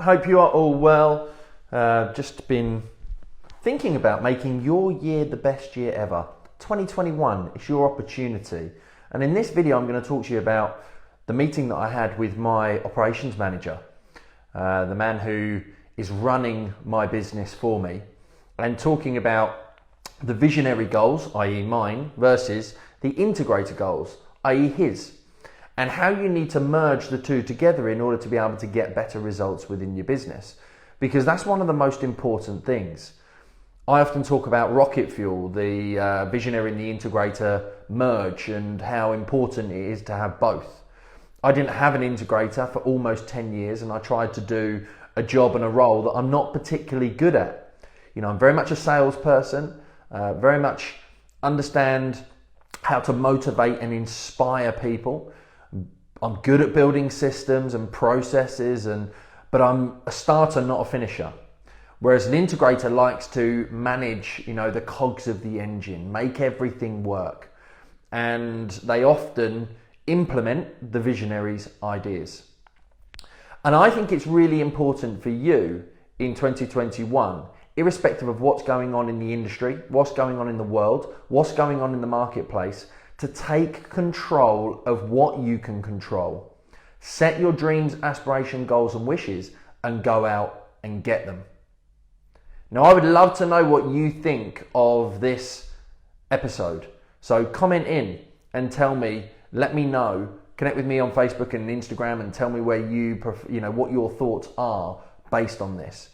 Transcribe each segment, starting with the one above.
Hope you are all well. Just been thinking about making your year the best year ever. 2021 is your opportunity. And in this video, I'm going to talk to you about the meeting that I had with my operations manager, the man who is running my business for me, and talking about the visionary goals, i.e. mine, versus the integrator goals, i.e. his. And how you need to merge the two together in order to be able to get better results within your business. Because that's one of the most important things. I often talk about rocket fuel, the visionary and the integrator merge, and how important it is to have both. I didn't have an integrator for almost 10 years, and I tried to do a job and a role that I'm not particularly good at. You know, I'm very much a salesperson, very much understand how to motivate and inspire people. I'm good at building systems and processes, but I'm a starter, not a finisher. Whereas an integrator likes to manage, the cogs of the engine, make everything work. And they often implement the visionary's ideas. And I think it's really important for you in 2021, irrespective of what's going on in the industry, what's going on in the world, what's going on in the marketplace, to take control of what you can control. Set your dreams, aspirations, goals and wishes and go out and get them. Now, I would love to know what you think of this episode. So comment in and tell me, let me know, connect with me on Facebook and Instagram and tell me where what your thoughts are based on this.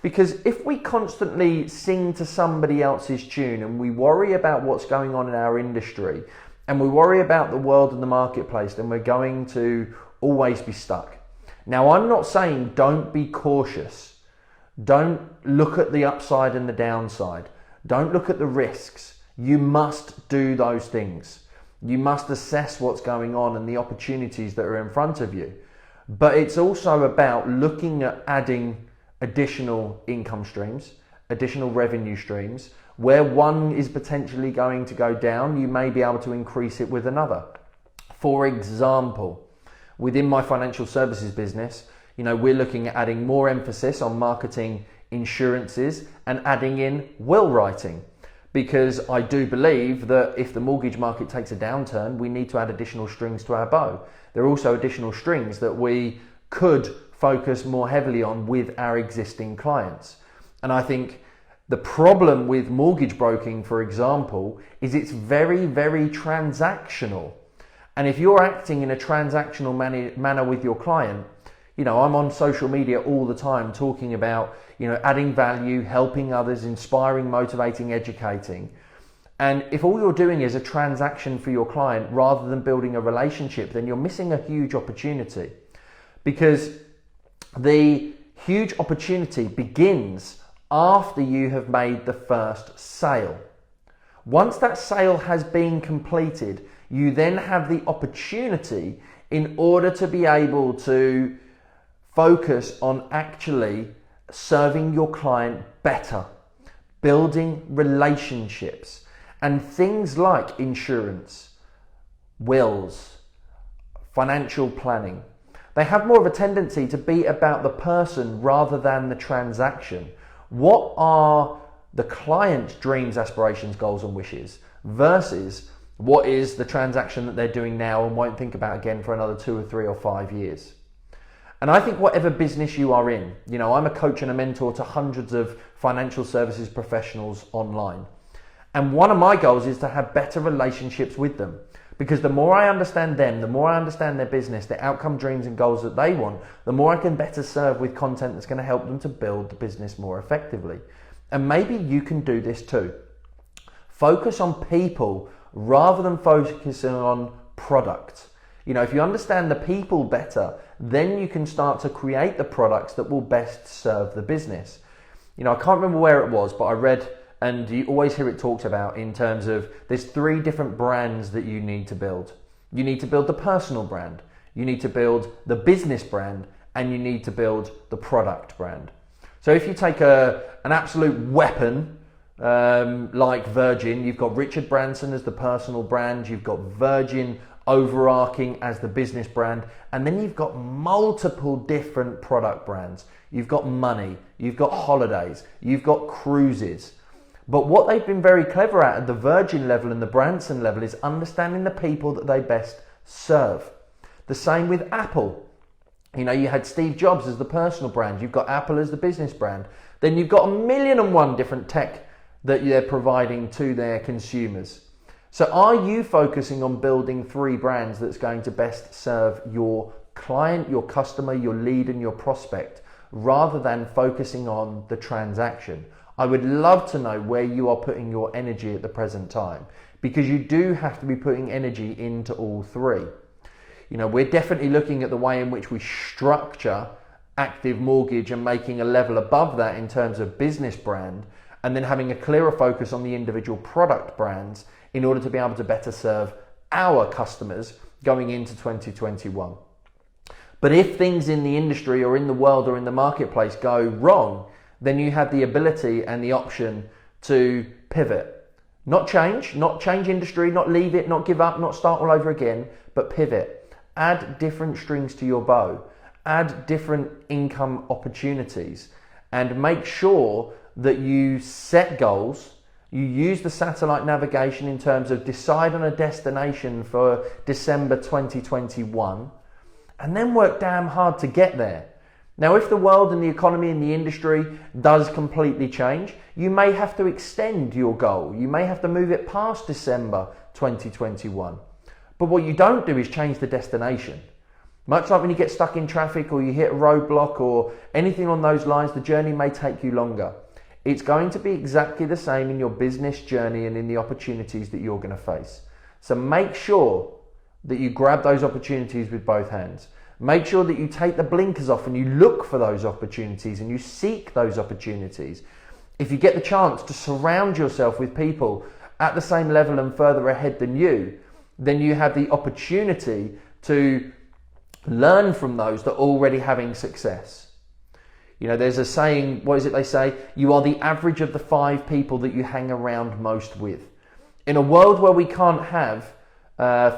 Because if we constantly sing to somebody else's tune and we worry about what's going on in our industry and we worry about the world and the marketplace, then we're going to always be stuck. Now, I'm not saying don't be cautious. Don't look at the upside and the downside. Don't look at the risks. You must do those things. You must assess what's going on and the opportunities that are in front of you. But it's also about looking at adding additional income streams, additional revenue streams. Where one is potentially going to go down, you may be able to increase it with another. For example, within my financial services business, we're looking at adding more emphasis on marketing insurances and adding in will writing. Because I do believe that if the mortgage market takes a downturn, we need to add additional strings to our bow. There are also additional strings that we could focus more heavily on with our existing clients. And I think the problem with mortgage broking, for example, is it's very, very transactional. And if you're acting in a transactional manner with your client, I'm on social media all the time talking about, adding value, helping others, inspiring, motivating, educating. And if all you're doing is a transaction for your client rather than building a relationship, then you're missing a huge opportunity. Because the huge opportunity begins after you have made the first sale. Once that sale has been completed, you then have the opportunity in order to be able to focus on actually serving your client better, building relationships, and things like insurance, wills, financial planning. They have more of a tendency to be about the person rather than the transaction. What are the client's dreams, aspirations, goals and wishes versus what is the transaction that they're doing now and won't think about again for another 2 or 3 or 5 years? And I think whatever business you are in, I'm a coach and a mentor to hundreds of financial services professionals online. And one of my goals is to have better relationships with them. Because the more I understand them, the more I understand their business, their outcome, dreams and goals that they want, the more I can better serve with content that's going to help them to build the business more effectively. And maybe you can do this too. Focus on people rather than focusing on product. If you understand the people better, then you can start to create the products that will best serve the business. I can't remember where it was, but I read, and you always hear it talked about in terms of there's 3 different brands that you need to build. You need to build the personal brand, you need to build the business brand, and you need to build the product brand. So if you take an absolute weapon like Virgin, you've got Richard Branson as the personal brand, you've got Virgin overarching as the business brand. And then you've got multiple different product brands. You've got money, you've got holidays, you've got cruises. But what they've been very clever at the Virgin level and the Branson level is understanding the people that they best serve. The same with Apple. You know, you had Steve Jobs as the personal brand. You've got Apple as the business brand. Then you've got 1,000,001 different tech that they're providing to their consumers. So are you focusing on building 3 brands that's going to best serve your client, your customer, your lead, and your prospect, rather than focusing on the transaction? I would love to know where you are putting your energy at the present time, because you do have to be putting energy into all 3. You know, we're definitely looking at the way in which we structure Active Mortgage and making a level above that in terms of business brand, and then having a clearer focus on the individual product brands in order to be able to better serve our customers going into 2021. But if things in the industry or in the world or in the marketplace go wrong, then you have the ability and the option to pivot. Not change industry, not leave it, not give up, not start all over again, but pivot. Add different strings to your bow, add different income opportunities, and make sure that you set goals. You use the satellite navigation in terms of decide on a destination for December 2021, and then work damn hard to get there. Now, if the world and the economy and the industry does completely change, you may have to extend your goal. You may have to move it past December 2021. But what you don't do is change the destination. Much like when you get stuck in traffic or you hit a roadblock or anything on those lines, the journey may take you longer. It's going to be exactly the same in your business journey and in the opportunities that you're going to face. So make sure that you grab those opportunities with both hands. Make sure that you take the blinkers off and you look for those opportunities and you seek those opportunities. If you get the chance to surround yourself with people at the same level and further ahead than you, then you have the opportunity to learn from those that are already having success. You know, there's a saying, what is it they say? You are the average of the 5 people that you hang around most with. In a world where we can't have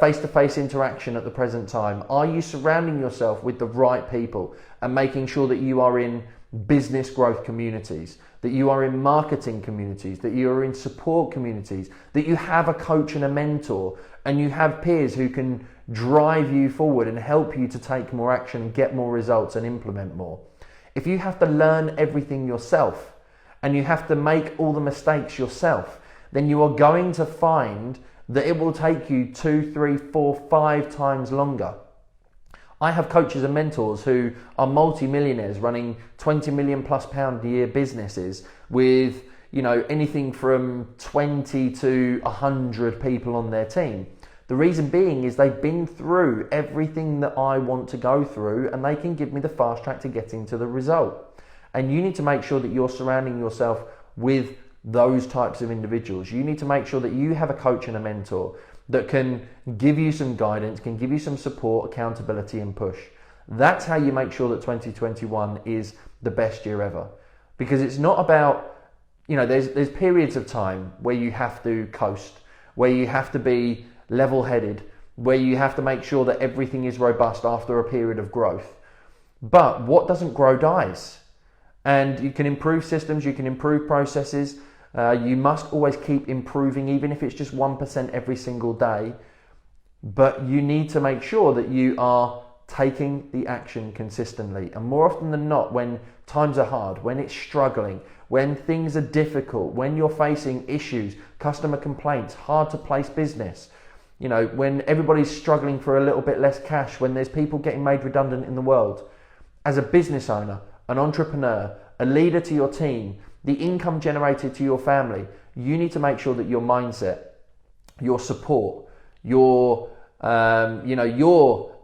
face-to-face interaction at the present time, are you surrounding yourself with the right people and making sure that you are in business growth communities, that you are in marketing communities, that you are in support communities, that you have a coach and a mentor, and you have peers who can drive you forward and help you to take more action and get more results and implement more? If you have to learn everything yourself and you have to make all the mistakes yourself, then you are going to find that it will take you 2, 3, 4, 5 times longer. I have coaches and mentors who are multi-millionaires running 20 million plus pound a year businesses with, you know, anything from 20 to 100 people on their team. The reason being is they've been through everything that I want to go through and they can give me the fast track to getting to the result. And you need to make sure that you're surrounding yourself with those types of individuals. You need to make sure that you have a coach and a mentor that can give you some guidance, can give you some support, accountability and push. That's how you make sure that 2021 is the best year ever. Because it's not about, you know, there's periods of time where you have to coast, where you have to be level-headed, where you have to make sure that everything is robust after a period of growth. But what doesn't grow dies. And you can improve systems, you can improve processes. You must always keep improving, even if it's just 1% every single day. But you need to make sure that you are taking the action consistently. And more often than not, when times are hard, when it's struggling, when things are difficult, when you're facing issues, customer complaints, hard to place business, you know, when everybody's struggling for a little bit less cash, when there's people getting made redundant in the world, as a business owner, an entrepreneur, a leader to your team, the income generated to your family, you need to make sure that your mindset, your support, your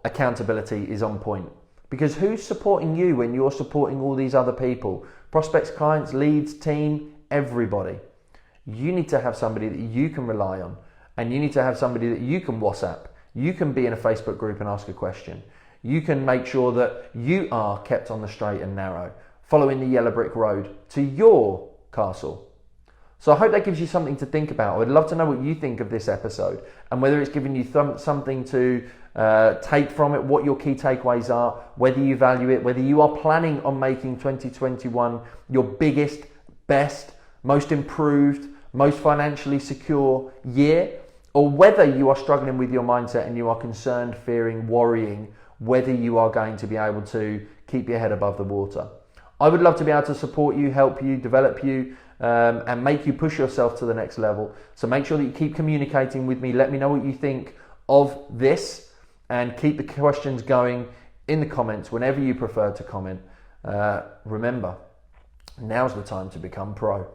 accountability is on point. Because who's supporting you when you're supporting all these other people? Prospects, clients, leads, team, everybody. You need to have somebody that you can rely on, and you need to have somebody that you can WhatsApp. You can be in a Facebook group and ask a question. You can make sure that you are kept on the straight and narrow, following the yellow brick road to your castle. So I hope that gives you something to think about. I would love to know what you think of this episode and whether it's given you something to take from it, what your key takeaways are, whether you value it, whether you are planning on making 2021 your biggest, best, most improved, most financially secure year, or whether you are struggling with your mindset and you are concerned, fearing, worrying whether you are going to be able to keep your head above the water. I would love to be able to support you, help you, develop you, and make you push yourself to the next level. So make sure that you keep communicating with me. Let me know what you think of this and keep the questions going in the comments whenever you prefer to comment. Remember, now's the time to become pro.